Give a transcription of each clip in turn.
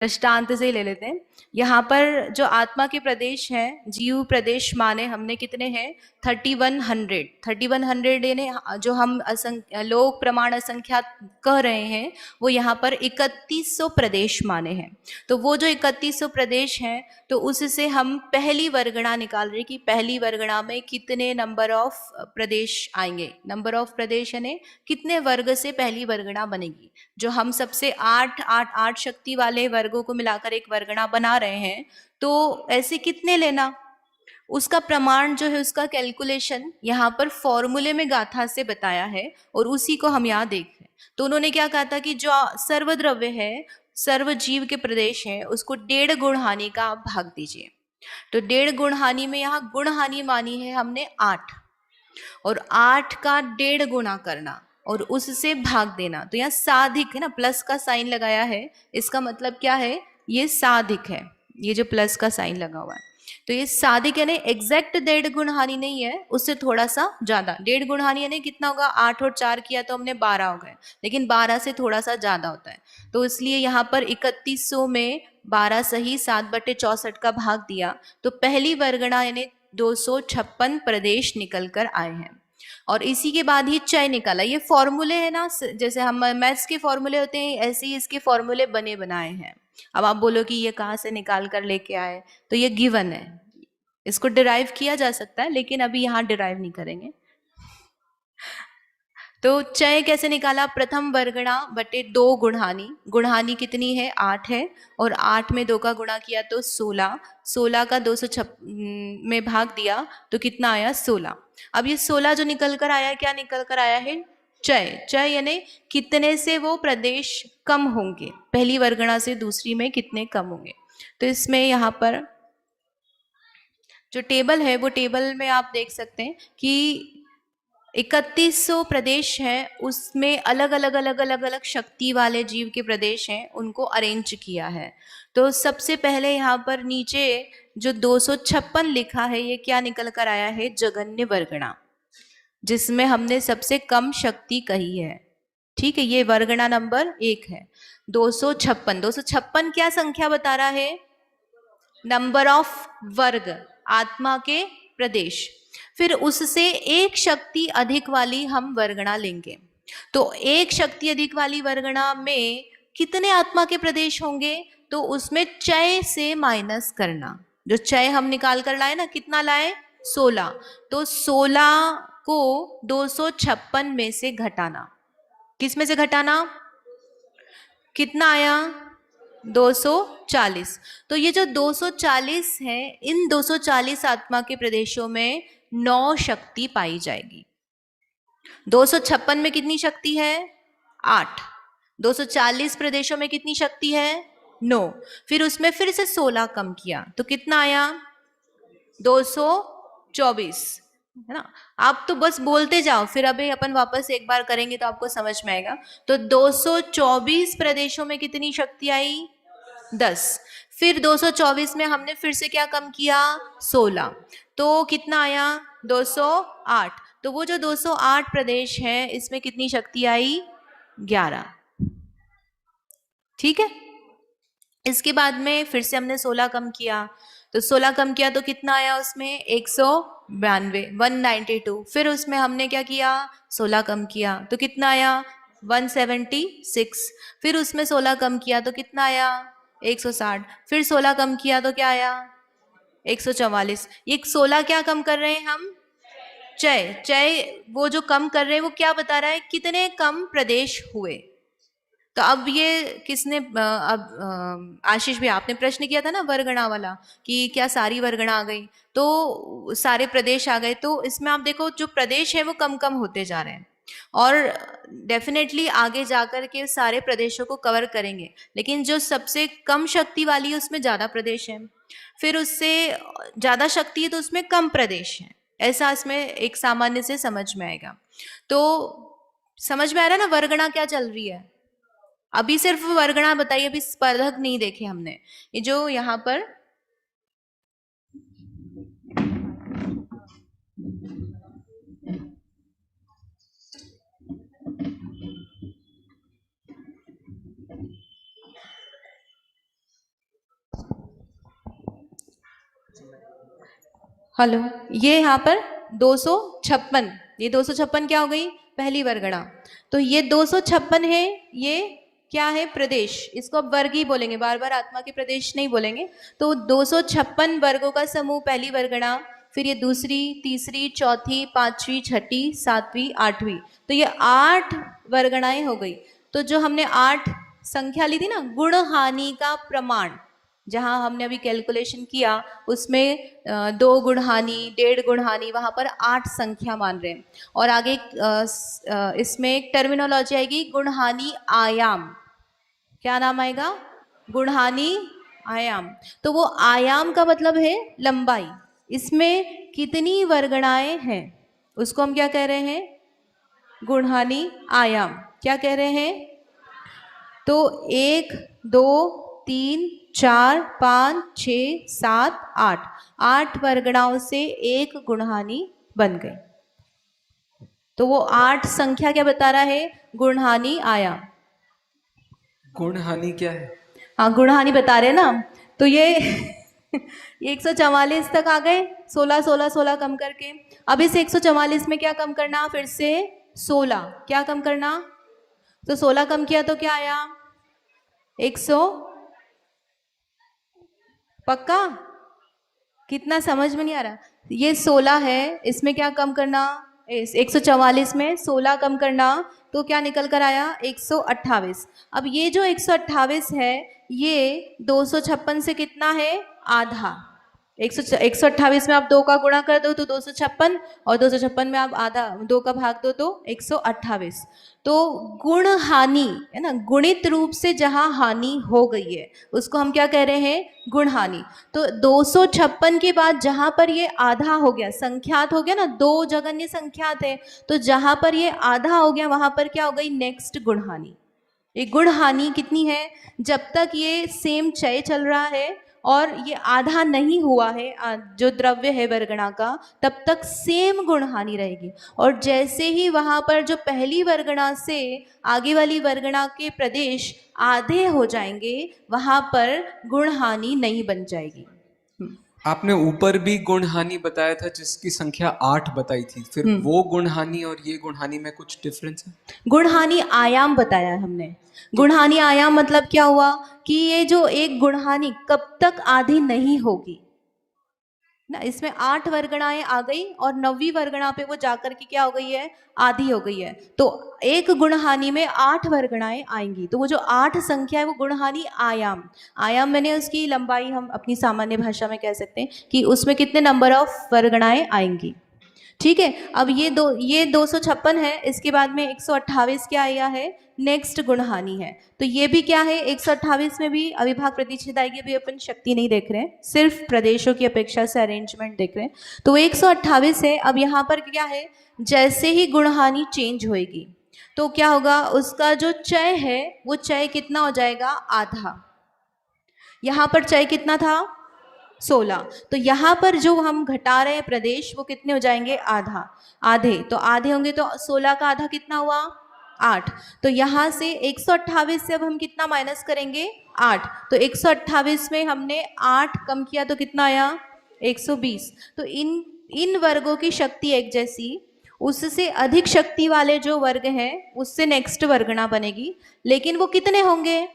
दृष्टांत से ही ले लेते हैं। यहाँ पर जो आत्मा के प्रदेश हैं, जीव प्रदेश माने हमने कितने हैं? 3100। 3100 यानी जो हम लोक प्रमाण असंख्यात कह रहे हैं, वो यहाँ पर 3100 प्रदेश माने हैं। तो वो जो 3100 प्रदेश हैं, तो उससे हम पहली वर्गणा निकाल रहे कि पहली वर्गणा में कितने नंबर ऑफ प्रदेश आएंगे। नंबर ऑफ प्रदेश यानी कितने वर्ग से पहली वर्गणा बनेगी। जो हम सबसे आठ शक्ति वाले वर्गों को मिलाकर एक वर्गणा बना रहे हैं, तो ऐसे कितने लेना, उसका प्रमाण जो है, उसका कैलकुलेशन यहाँ पर फॉर्मूले में गाथा से बताया है, और उसी को हम यहाँ देख रहे हैं। तो उन्होंने क्या कहा था कि जो सर्वद्रव्य है, सर्व जीव के प्रदेश है, उसको 1.5 गुण हानि का आप भाग दीजिए। तो 1.5 गुण हानि में यहाँ गुण हानि मानी है हमने 8, और 8 का 1.5 गुना करना और उससे भाग देना। तो यहाँ साधिक है ना, प्लस का साइन लगाया है, इसका मतलब क्या है? ये साधिक है, ये जो प्लस का साइन लगा हुआ है। तो ये साधिक यानी एग्जैक्ट 1.5 गुण हानि नहीं है, उससे थोड़ा सा ज्यादा। 1.5 गुण हानि यानी कितना होगा? 8 और 4 किया तो हमने 12 हो गए, लेकिन 12 से थोड़ा सा ज्यादा होता है। तो इसलिए यहाँ पर 3100 में 12 सही 7/64 का भाग दिया, तो पहली वर्गणा यानी 256 प्रदेश निकल कर आए हैं। और इसी के बाद ही चय निकाला। ये फॉर्मूले है ना, जैसे हम मैथ्स के फॉर्मूले होते हैं, ऐसे ही इसके फॉर्मूले बने बनाए हैं। अब आप बोलो कि ये कहाँ से निकाल कर लेके आए, तो ये गिवन है, इसको डिराइव किया जा सकता है, लेकिन अभी यहाँ डिराइव नहीं करेंगे। तो चय कैसे निकाला? प्रथम वर्गणा बटे 2 गुणहानि। गुणहानि कितनी है? 8 है, और 8 में 2 का गुणा किया तो 16। 16 का 256 में भाग दिया तो कितना आया? 16। अब ये 16 जो निकल कर आया, क्या निकल कर आया है? चय। चय यानी कितने से वो प्रदेश कम होंगे, पहली वर्गणा से दूसरी में कितने कम होंगे। तो इसमें यहाँ पर जो टेबल है, वो टेबल में आप देख सकते हैं कि 3100 प्रदेश हैं, उसमें अलग अलग अलग अलग अलग शक्ति वाले जीव के प्रदेश हैं, उनको अरेंज किया है। तो सबसे पहले यहाँ पर नीचे जो 256 लिखा है, ये क्या निकल कर आया है? जगन्य वर्गणा, जिसमें हमने सबसे कम शक्ति कही है। ठीक है, ये वर्गणा नंबर 1 है। 256, 256 क्या संख्या बता रहा है? नंबर ऑफ वर्ग, आत्मा के प्रदेश। फिर उससे एक शक्ति अधिक वाली हम वर्गणा लेंगे। तो एक शक्ति अधिक वाली वर्गणा में कितने आत्मा के प्रदेश होंगे? तो उसमें चय से माइनस करना। जो चय हम निकाल कर लाए ना, कितना लाए? 16। तो 16 को 256 में से घटाना। किस में से घटाना? कितना आया? 240। तो ये जो 240 है, इन 240 आत्मा के प्रदेशों में 9 शक्ति पाई जाएगी। 256 में कितनी शक्ति है? 8। 240 प्रदेशों में कितनी शक्ति है? 9। फिर उसमें फिर से 16 कम किया तो कितना आया? 224, है ना। आप तो बस बोलते जाओ, फिर अभी अपन वापस एक बार करेंगे तो आपको समझ में आएगा। तो 224 प्रदेशों में कितनी शक्ति आई? 10। फिर 224 में हमने फिर से क्या कम किया? 16। तो कितना आया? 208। तो वो जो 208 प्रदेश है, इसमें कितनी शक्ति आई? 11। ठीक है। इसके बाद में फिर से हमने 16 कम किया, तो 16 कम किया तो कितना आया? उसमें 192, 192। फिर उसमें हमने क्या किया? 16 कम किया तो कितना आया? 176। फिर उसमें 16 कम किया तो कितना आया? 160। फिर 16 कम किया तो क्या आया? 144। ये 16 क्या कम कर रहे हैं हम? चय। चय वो जो कम कर रहे हैं, वो क्या बता रहा है? कितने कम प्रदेश हुए। तो अब ये किसने अब आशीष भी आपने प्रश्न किया था ना वर्गणा वाला, कि क्या सारी वर्गणा आ गई? तो सारे प्रदेश आ गए। तो इसमें आप देखो, जो प्रदेश है वो कम कम होते जा रहे हैं, और डेफिनेटली आगे जाकर के सारे प्रदेशों को कवर करेंगे, लेकिन जो सबसे कम शक्ति वाली है उसमें ज्यादा प्रदेश है, फिर उससे ज्यादा शक्ति है तो उसमें कम प्रदेश है। ऐसा इसमें एक सामान्य से समझ में आएगा। तो समझ में आ रहा है ना वर्गणा क्या चल रही है? अभी सिर्फ वर्गणा बताइए, अभी स्पर्धक नहीं देखे हमने। ये जो यहाँ पर हेलो, ये यहाँ पर 256, ये 256 क्या हो गई? पहली वर्गणा। तो ये 256 है, ये क्या है? प्रदेश। इसको अब वर्ग ही बोलेंगे, बार बार आत्मा के प्रदेश नहीं बोलेंगे। तो 256 वर्गों का समूह पहली वर्गणा, फिर ये दूसरी, तीसरी, चौथी, पांचवी, छठी, सातवीं, आठवीं। तो ये 8 वर्गणाएं हो गई। तो जो हमने 8 संख्या ली थी ना, गुण हानि का प्रमाण, जहां हमने अभी कैलकुलेशन किया, उसमें 2 गुण हानि, 1.5 गुण हानि, वहां पर 8 संख्या मान रहे हैं। और आगे इसमें एक टर्मिनोलॉजी आएगी, गुण हानि आयाम। क्या नाम आएगा? गुण हानि आयाम। तो वो आयाम का मतलब है लंबाई। इसमें कितनी वर्गणाएं हैं उसको हम क्या कह रहे हैं? गुण हानि आयाम। क्या कह रहे हैं? तो 1, 2, 3, 4, 5, 6, 7, 8, 8 वर्गणाओं से एक गुणहानि बन गई। तो वो 8 संख्या क्या बता रहा है? गुणहानि आयाम। गुणहानि क्या है? हाँ, गुणहानि बता रहे ना। तो ये 144 तक आ गए, 16 16 16 कम करके। अब इस 144 में क्या कम करना? फिर से 16 क्या कम करना? तो 16 कम किया तो क्या आया? 100। पक्का? कितना समझ में नहीं आ रहा? ये 16 है, इसमें क्या कम करना? 144 में 16 कम करना, तो क्या निकल कर आया? 128। अब ये जो 128 है, ये 256 से कितना है? आधा। 128 में आप 2 का गुणा कर दो तो 256, और 256 में आप आधा 2 का भाग दो तो 128। तो गुण हानि है ना, गुणित रूप से जहां हानि हो गई है उसको हम क्या कह रहे हैं? गुण हानि। तो 256 के बाद जहां पर ये आधा हो गया, संख्यात हो गया ना, 2 जगन्य संख्यात है, तो जहां पर ये आधा हो गया वहां पर क्या हो गई? नेक्स्ट गुण हानि। ये गुण हानि कितनी है? जब तक ये सेम चय चल रहा है और ये आधा नहीं हुआ है जो द्रव्य है वर्गणा का, तब तक सेम गुण हानि रहेगी। और जैसे ही वहां पर जो पहली वर्गणा से आगे वाली वर्गणा के प्रदेश आधे हो जाएंगे, वहां पर गुण हानि नहीं बन जाएगी। आपने ऊपर भी गुणहानि बताया था जिसकी संख्या 8 बताई थी, फिर वो गुणहानि और ये गुणहानि में कुछ डिफरेंस है? गुणहानि आयाम बताया हमने। गुणहानि आयाम मतलब क्या हुआ कि ये जो एक गुणहानि कब तक आधी नहीं होगी ना, इसमें 8 वर्गणाएं आ गई और 9वीं वर्गणा पे वो जाकर के क्या हो गई है? आधी हो गई है। तो एक गुणहानि में 8 वर्गणाएं आएंगी, तो वो जो 8 संख्या है वो गुणहानि आयाम। आयाम मैंने उसकी लंबाई हम अपनी सामान्य भाषा में कह सकते हैं कि उसमें कितने नंबर ऑफ वर्गणाएं आएंगी। ठीक है। अब ये 256 है, इसके बाद में 128 क्या आया है? नेक्स्ट गुणहानि है। तो ये भी क्या है? 128 में भी अविभाग प्रतिच्छेद आएगी। अभी अपन शक्ति नहीं देख रहे हैं, सिर्फ प्रदेशों की अपेक्षा से अरेंजमेंट देख रहे हैं। तो 128 है। अब यहाँ पर क्या है? जैसे ही गुणहानि चेंज होएगी तो क्या होगा? उसका जो चय है वो चय कितना हो जाएगा? आधा। यहाँ पर चय कितना था? 16। तो यहाँ पर जो हम घटा रहे हैं प्रदेश, वो कितने हो जाएंगे? आधा। आधे तो आधे होंगे, तो 16 का आधा कितना हुआ? 8। तो यहाँ से 128 से अब हम कितना माइनस करेंगे? 8। तो 128 में हमने 8 कम किया तो कितना आया? 120। तो इन वर्गों की शक्ति एक जैसी, उससे अधिक शक्ति वाले जो वर्ग हैं उससे नेक्स्ट वर्गणा बनेगी, लेकिन वो कितने होंगे?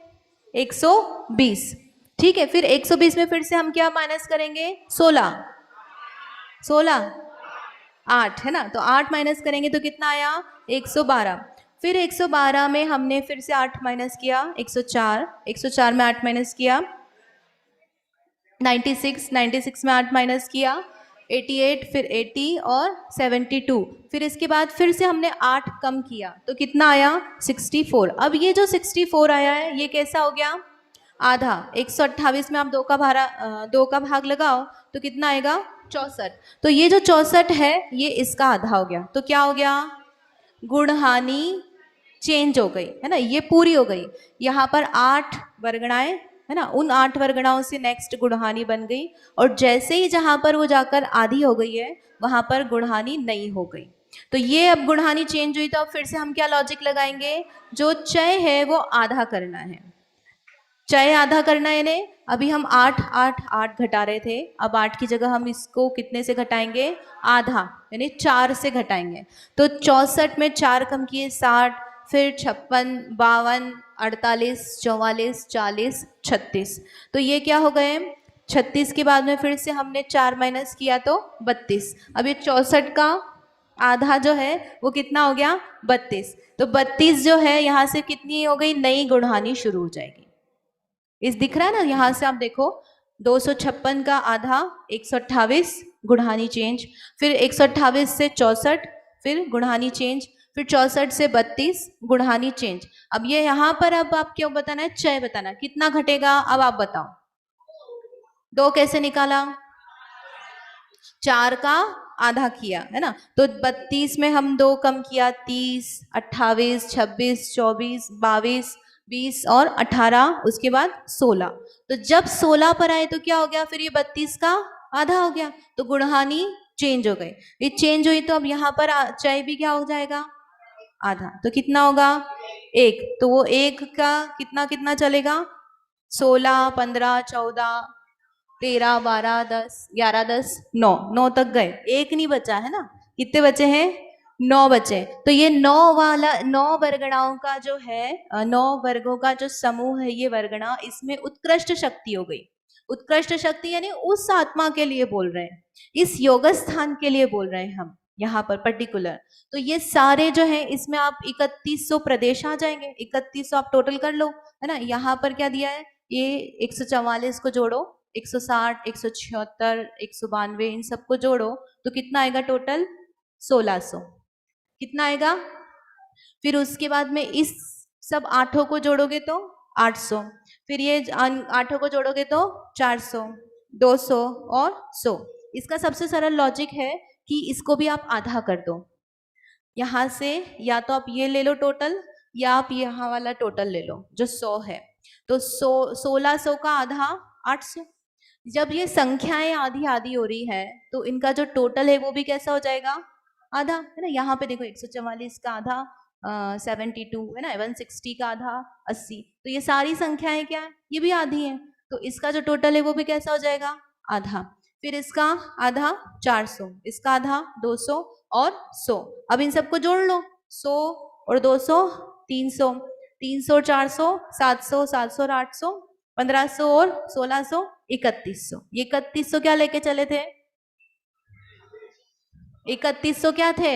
120। ठीक है। फिर 120 में फिर से हम क्या माइनस करेंगे? 16 16 8 है ना, तो 8 माइनस करेंगे तो कितना आया? 112। फिर 112 में हमने फिर से 8 माइनस किया, 104। 104 में 8 माइनस किया, 96। 96 में 8 माइनस किया, 88। फिर 80 और 72। फिर इसके बाद फिर से हमने 8 कम किया तो कितना आया? 64। अब ये जो 64 आया है ये कैसा हो गया? आधा। 128 में आप 2 का भाग लगाओ तो कितना आएगा? 64। तो ये जो 64 है ये इसका आधा हो गया। तो क्या हो गया? गुणहानि चेंज हो गई है ना, ये पूरी हो गई। यहाँ पर 8 वर्गणाएं है ना, उन 8 वर्गणाओं से नेक्स्ट गुणहानि बन गई, और जैसे ही जहां पर वो जाकर आधी हो गई है वहां पर गुणहानि नहीं हो गई। तो ये अब गुणहानि चेंज हुई, तो अब फिर से हम क्या लॉजिक लगाएंगे? जो चय है वो आधा करना है। चय आधा करना है यानी अभी हम 8 8 8 घटा रहे थे, अब 8 की जगह हम इसको कितने से घटाएंगे? आधा, यानी 4 से घटाएंगे। तो 64 में 4 कम किए 60, फिर 56, 52, 48, 44, 40, 36। तो ये क्या हो गए? 36 के बाद में फिर से हमने 4 माइनस किया तो 32। अब ये 64 का आधा जो है वो कितना हो गया? 32। तो 32 जो है यहाँ से कितनी हो गई? नई गुणहानी शुरू हो जाएगी। इस दिख रहा है ना, यहां से आप देखो 256 का आधा 128 गुणहानी चेंज, फिर 128 से 64 फिर गुणहानी चेंज, फिर 64 से 32 गुणहानी चेंज। अब ये यहाँ पर अब आप क्यों बताना है? चय बताना है। कितना घटेगा अब आप बताओ? 2 कैसे निकाला? 4 का आधा किया है ना, तो 32 में हम 2 कम किया 30, 28, 26, 24, 22, 20 और 18, उसके बाद 16। तो जब 16 पर आए तो क्या हो गया? फिर ये 32 का आधा हो गया, तो गुणहानी चेंज हो गई। ये चेंज हुई तो अब यहाँ पर चय भी क्या हो जाएगा? आधा। तो कितना होगा? 1। तो वो 1 का कितना कितना चलेगा? 16, 15, 14, 13, 12, 10, 11, 10, 9, 9 तक गए, 1 नहीं बचा है ना। कितने बचे हैं? 9 बचे। तो ये 9 वाला 9 वर्गणाओं का जो है 9 वर्गों का जो समूह है ये वर्गणा, इसमें उत्कृष्ट शक्ति हो गई। उत्कृष्ट शक्ति यानी उस आत्मा के लिए बोल रहे हैं, इस योग स्थान के लिए बोल रहे हैं हम यहाँ पर पर्टिकुलर। तो ये सारे जो है इसमें आप 3100 प्रदेश आ जाएंगे, 3100 आप टोटल कर लो है ना। यहाँ पर क्या दिया है? ये 144 को जोड़ो, 160, 176, 192, इन सबको जोड़ो तो कितना आएगा टोटल? 1600। कितना आएगा? फिर उसके बाद में इस सब आठों को जोड़ोगे तो 800, फिर ये आठों को जोड़ोगे तो 400, 200 और 100। इसका सबसे सरल लॉजिक है कि इसको भी आप आधा कर दो। यहाँ से या तो आप ये ले लो टोटल, या आप यहाँ वाला टोटल ले लो जो 100 है। तो 1600 का आधा 800। जब ये संख्याएं आधी आधी हो रही है तो इनका जो टोटल है वो भी कैसा हो जाएगा? आधा, है ना। यहाँ पे देखो 144 का आधा 72 है ना, 160 का आधा 80। तो ये सारी संख्याएं क्या है? ये भी आधी हैं, तो इसका जो टोटल है वो भी कैसा हो जाएगा? आधा। फिर इसका आधा 400, इसका आधा 200 और 100। अब इन सबको जोड़ लो, 100 और 200 300, 300 और 400 700, 700 और 800 1500 और 1600 3100। ये 3100 क्या लेके चले थे? 3100 क्या थे?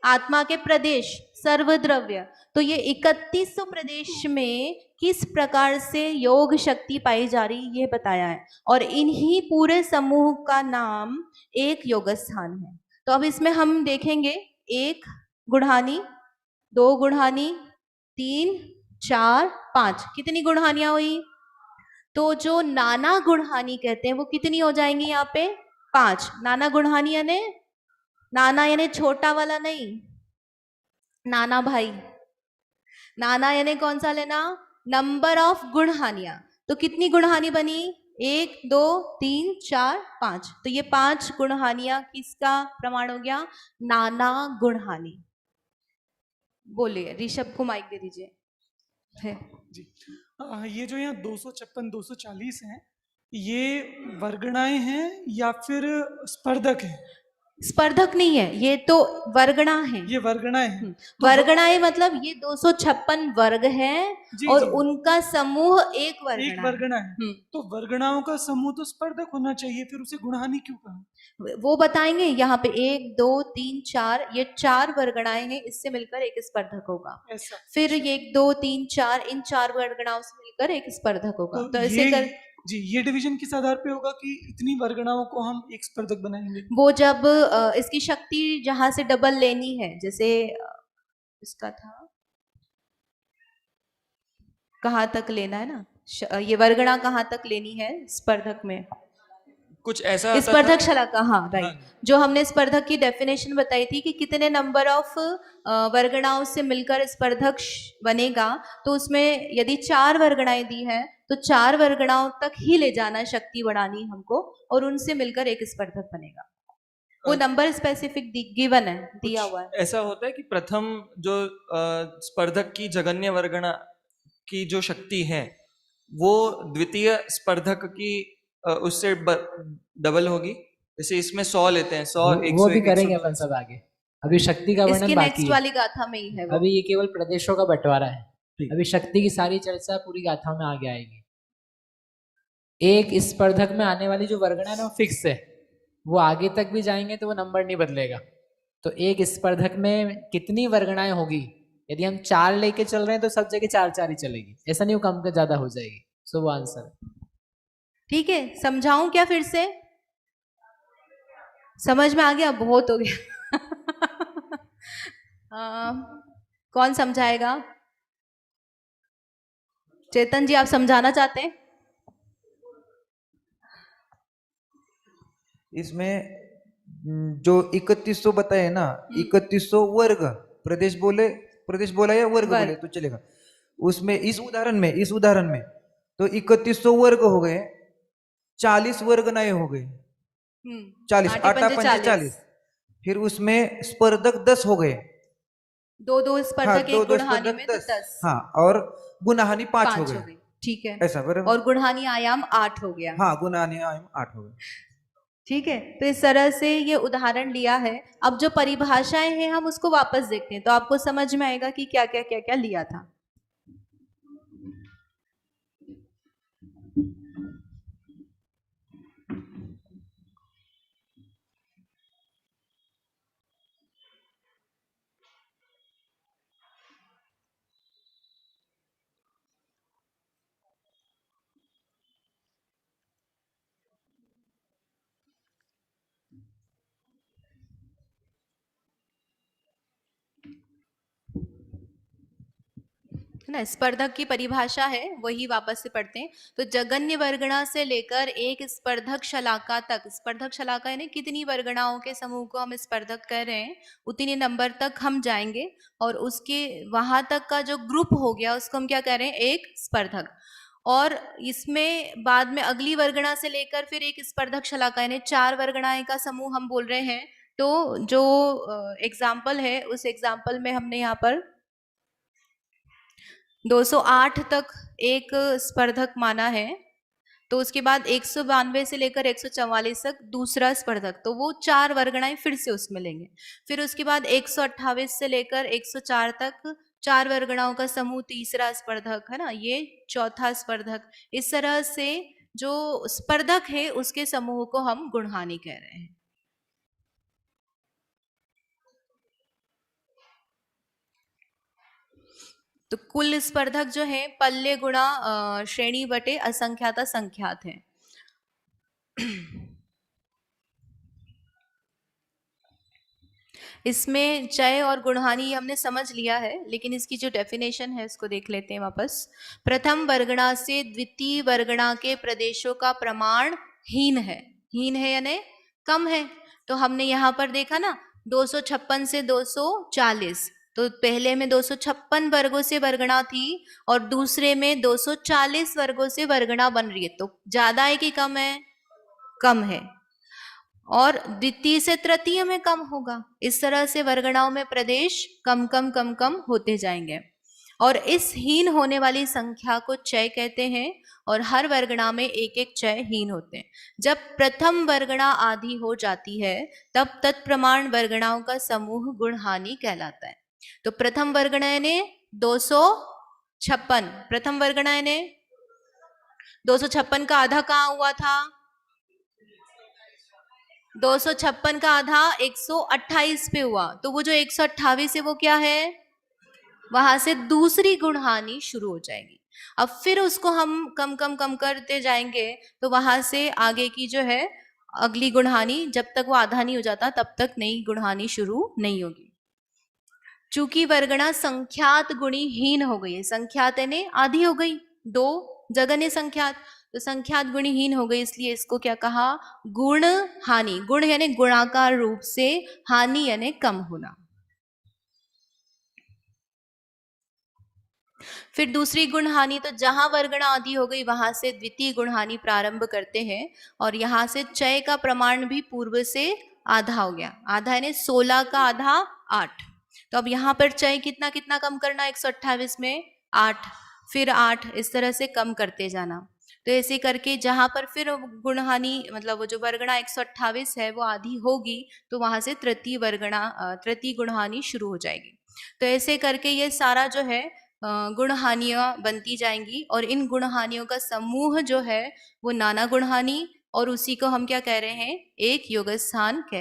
आत्मा के प्रदेश, सर्वद्रव्य। तो ये 3100 प्रदेश में किस प्रकार से योग शक्ति पाई जा रही ये बताया है, और इन्हीं पूरे समूह का नाम एक योग स्थान है। तो अब इसमें हम देखेंगे 1 गुणहानी, 2 गुणहानी, 3, 4, 5। कितनी गुणहानियां हुई? तो जो नाना गुणहानी कहते हैं वो कितनी हो जाएंगी यहाँ पे? 5। नाना गुणहानी यानी नाना यानी छोटा वाला नहीं, नाना भाई। नाना यानी कौन सा लेना? नंबर ऑफ गुणहानियां। तो कितनी गुणहानी बनी? 1, 2, 3, 4, 5। तो ये 5 गुणहानियां किसका प्रमाण हो गया? नाना गुणहानी। बोलिए, ऋषभ को माइक दे दीजिए। है जी। ये जो यहाँ 256 240 हैं, ये वर्गणाएं हैं या फिर स्पर्धक हैं? स्पर्धक नहीं है, ये तो वर्गणा है। ये वर्गणाएं हैं। तो वर्गणाएं मतलब ये 256 वर्ग हैं जी, और जी। उनका समूह एक एक वर्गणा वर्गणा है। है। तो वर्गणाओं का समूह तो स्पर्धक होना चाहिए, फिर उसे गुणहानी क्यों कहा? वो बताएंगे यहाँ पे 1, 2, 3, 4, ये 4 वर्गणाएं हैं, इससे मिलकर एक स्पर्धक होगा। ऐसा। फिर 1, 2, 3, 4, इन 4 वर्गणाओं से मिलकर एक स्पर्धक होगा। तो ऐसे ये कर जी, ये डिवीजन किस आधार पे होगा कि इतनी वर्गणाओं को हम एक स्पर्धक बनाएंगे? वो जब इसकी शक्ति जहां से डबल लेनी है, जैसे इसका था कहाँ तक लेना है ना, ये वर्गणा कहाँ तक लेनी है स्पर्धक में? कुछ ऐसा आता स्पर्धक था। शलाका, हाँ राइट। जो हमने स्पर्धक की डेफिनेशन बताई थी कि कितने नंबर ऑफ वर्गणाओं से मिलकर स्पर्धक बनेगा, तो उसमें यदि 4 वर्गणाएं दी है तो 4 वर्गणाओं तक ही ले जाना, शक्ति बढ़ानी हमको, और उनसे मिलकर एक स्पर्धक बनेगा। वो नंबर स्पेसिफिक गिवन है, दिया हुआ है। ऐसा होता है कि प्रथम जो स्पर्धक की जगन्य वर्गणा की जो शक्ति है वो द्वितीय स्पर्धक की उससे डबल होगी। जैसे इसमें 100 लेते हैं, 100 वो 101 भी करेंगे 102 अपन सब आगे। अभी शक्ति का वर्णन इसके बाकी नेक्स्ट है। वाली गाथा में ही है वो। अभी ये केवल प्रदेशों का बंटवारा है। ठीक। अभी शक्ति की सारी चर्चा पूरी गाथा में आगे आएगी। एक स्पर्धक में आने वाली जो वर्गणा है ना वो फिक्स है, वो आगे तक भी जाएंगे तो वो नंबर नहीं बदलेगा। तो एक स्पर्धक में कितनी वर्गणाएं होगी, यदि हम 4 लेके चल रहे हैं तो सब जगह 4-4 ही चलेगी, ऐसा नहीं वो कम का ज्यादा हो जाएगी। सो वो आंसर। ठीक है, समझाऊं क्या फिर से? समझ में आ गया? बहुत हो गया। कौन समझाएगा? चेतन जी, आप समझाना चाहते हैं? इसमें जो 3100 बताए ना, 3100 वर्ग, प्रदेश बोला या वर्ग वर्ग। बोले तो चलेगा। उसमें इस उदाहरण में तो 3100 वर्ग हो गए, 40 वर्गनाएं हो गई, 40 आठे 8 पंजे 40। फिर उसमें स्पर्धक 10 हो गए। दो स्पर्धक एक दो गुणहानी स्पर्धक में तो 10। 10। हाँ, और गुणहानी 5 हो 5 हो गए। गई, ठीक है। ऐसा बराबर। और गुणहानी आयाम 8 हो गया। हाँ, गुणहानी आयाम 8 हो गए। ठीक है, तो इस तरह से ये उदाहरण लिया है। अब जो परिभाषाएं हैं हम उसको वापस देखते हैं तो आपको समझ में आएगा कि क्या क्या क्या क्या लिया था। है ना, स्पर्धक की परिभाषा है, वही वापस से पढ़ते हैं। तो जगन्य वर्गणा से लेकर एक स्पर्धक शलाका तक, स्पर्धक शलाका यानी कितनी वर्गणाओं के समूह को हम स्पर्धक कह रहे हैं, उतनी नंबर तक हम जाएंगे। और उसके वहां तक का जो ग्रुप हो गया उसको हम क्या कह रहे हैं? एक स्पर्धक। और इसमें बाद में अगली वर्गणा से लेकर फिर एक स्पर्धक शलाका यानी 4 वर्गणाएं का समूह हम बोल रहे हैं। तो जो एग्जाम्पल है उस एग्जाम्पल में हमने यहाँ पर 208 तक एक स्पर्धक माना है। तो उसके बाद 192 से लेकर 144 तक दूसरा स्पर्धक, तो वो 4 वर्गणाएं फिर से उसमें लेंगे। फिर उसके बाद 128 से लेकर 104 तक 4 वर्गणाओं का समूह तीसरा स्पर्धक, है ना, ये चौथा स्पर्धक। इस तरह से जो स्पर्धक है उसके समूह को हम गुणहानी कह रहे हैं। तो कुल स्पर्धक जो है पल्ले गुणा श्रेणी बटे असंख्याता संख्यात है। इसमें चय और गुणहानी हमने समझ लिया है, लेकिन इसकी जो डेफिनेशन है इसको देख लेते हैं वापस। प्रथम वर्गणा से द्वितीय वर्गणा के प्रदेशों का प्रमाण हीन है। हीन है यानी कम है। तो हमने यहाँ पर देखा ना 256 से 240, तो पहले में 256 वर्गों से वर्गणा थी और दूसरे में 240 वर्गों से वर्गणा बन रही है। तो ज्यादा है कि कम है? कम है। और द्वितीय से तृतीय में कम होगा। इस तरह से वर्गणाओं में प्रदेश कम कम कम कम होते जाएंगे। और इस हीन होने वाली संख्या को चय कहते हैं और हर वर्गणा में एक एक चय हीन होते हैं। जब प्रथम वर्गणा आधी हो जाती है तब तत्प्रमाण वर्गणाओं का समूह गुणहानी कहलाता है। तो प्रथम वर्गणा ने 256, प्रथम वर्गणा ने 256 का आधा कहाँ हुआ था? 256 का आधा 128 पे हुआ। तो वो जो 128 है वो क्या है? वहां से दूसरी गुणहानी शुरू हो जाएगी। अब फिर उसको हम कम कम कम करते जाएंगे तो वहां से आगे की जो है अगली गुणहानी, जब तक वो आधा नहीं हो जाता तब तक नई गुणहानी शुरू नहीं होगी। चूंकि वर्गणा संख्यात गुणी हीन हो गई है, संख्यात यानी आधी हो गई, 2 जगन्य संख्यात, तो संख्यात गुणहीन हो गई, इसलिए इसको क्या कहा? गुण हानि। गुण यानी गुणाकार रूप से, हानि यानी कम होना। फिर दूसरी गुण हानि, तो जहां वर्गणा आदि हो गई वहां से द्वितीय गुण हानि प्रारंभ करते हैं और यहां से चय का प्रमाण भी पूर्व से आधा हो गया। आधा यानी 16 का आधा 8। तो अब यहाँ पर चय कितना कितना कम करना? 128 में 8। फिर 8, इस तरह से कम करते जाना। तो ऐसे करके जहां पर फिर गुणहानि मतलब वो जो वर्गणा 128 है वो आधी होगी, तो वहां से तृतीय गुणहानि शुरू हो जाएगी। तो ऐसे करके ये सारा जो है गुणहानियां बनती जाएंगी, और इन गुणहानियों का समूह जो है वो नाना गुणहानि, और उसी को हम क्या कह रहे हैं, एक योगस्थान कह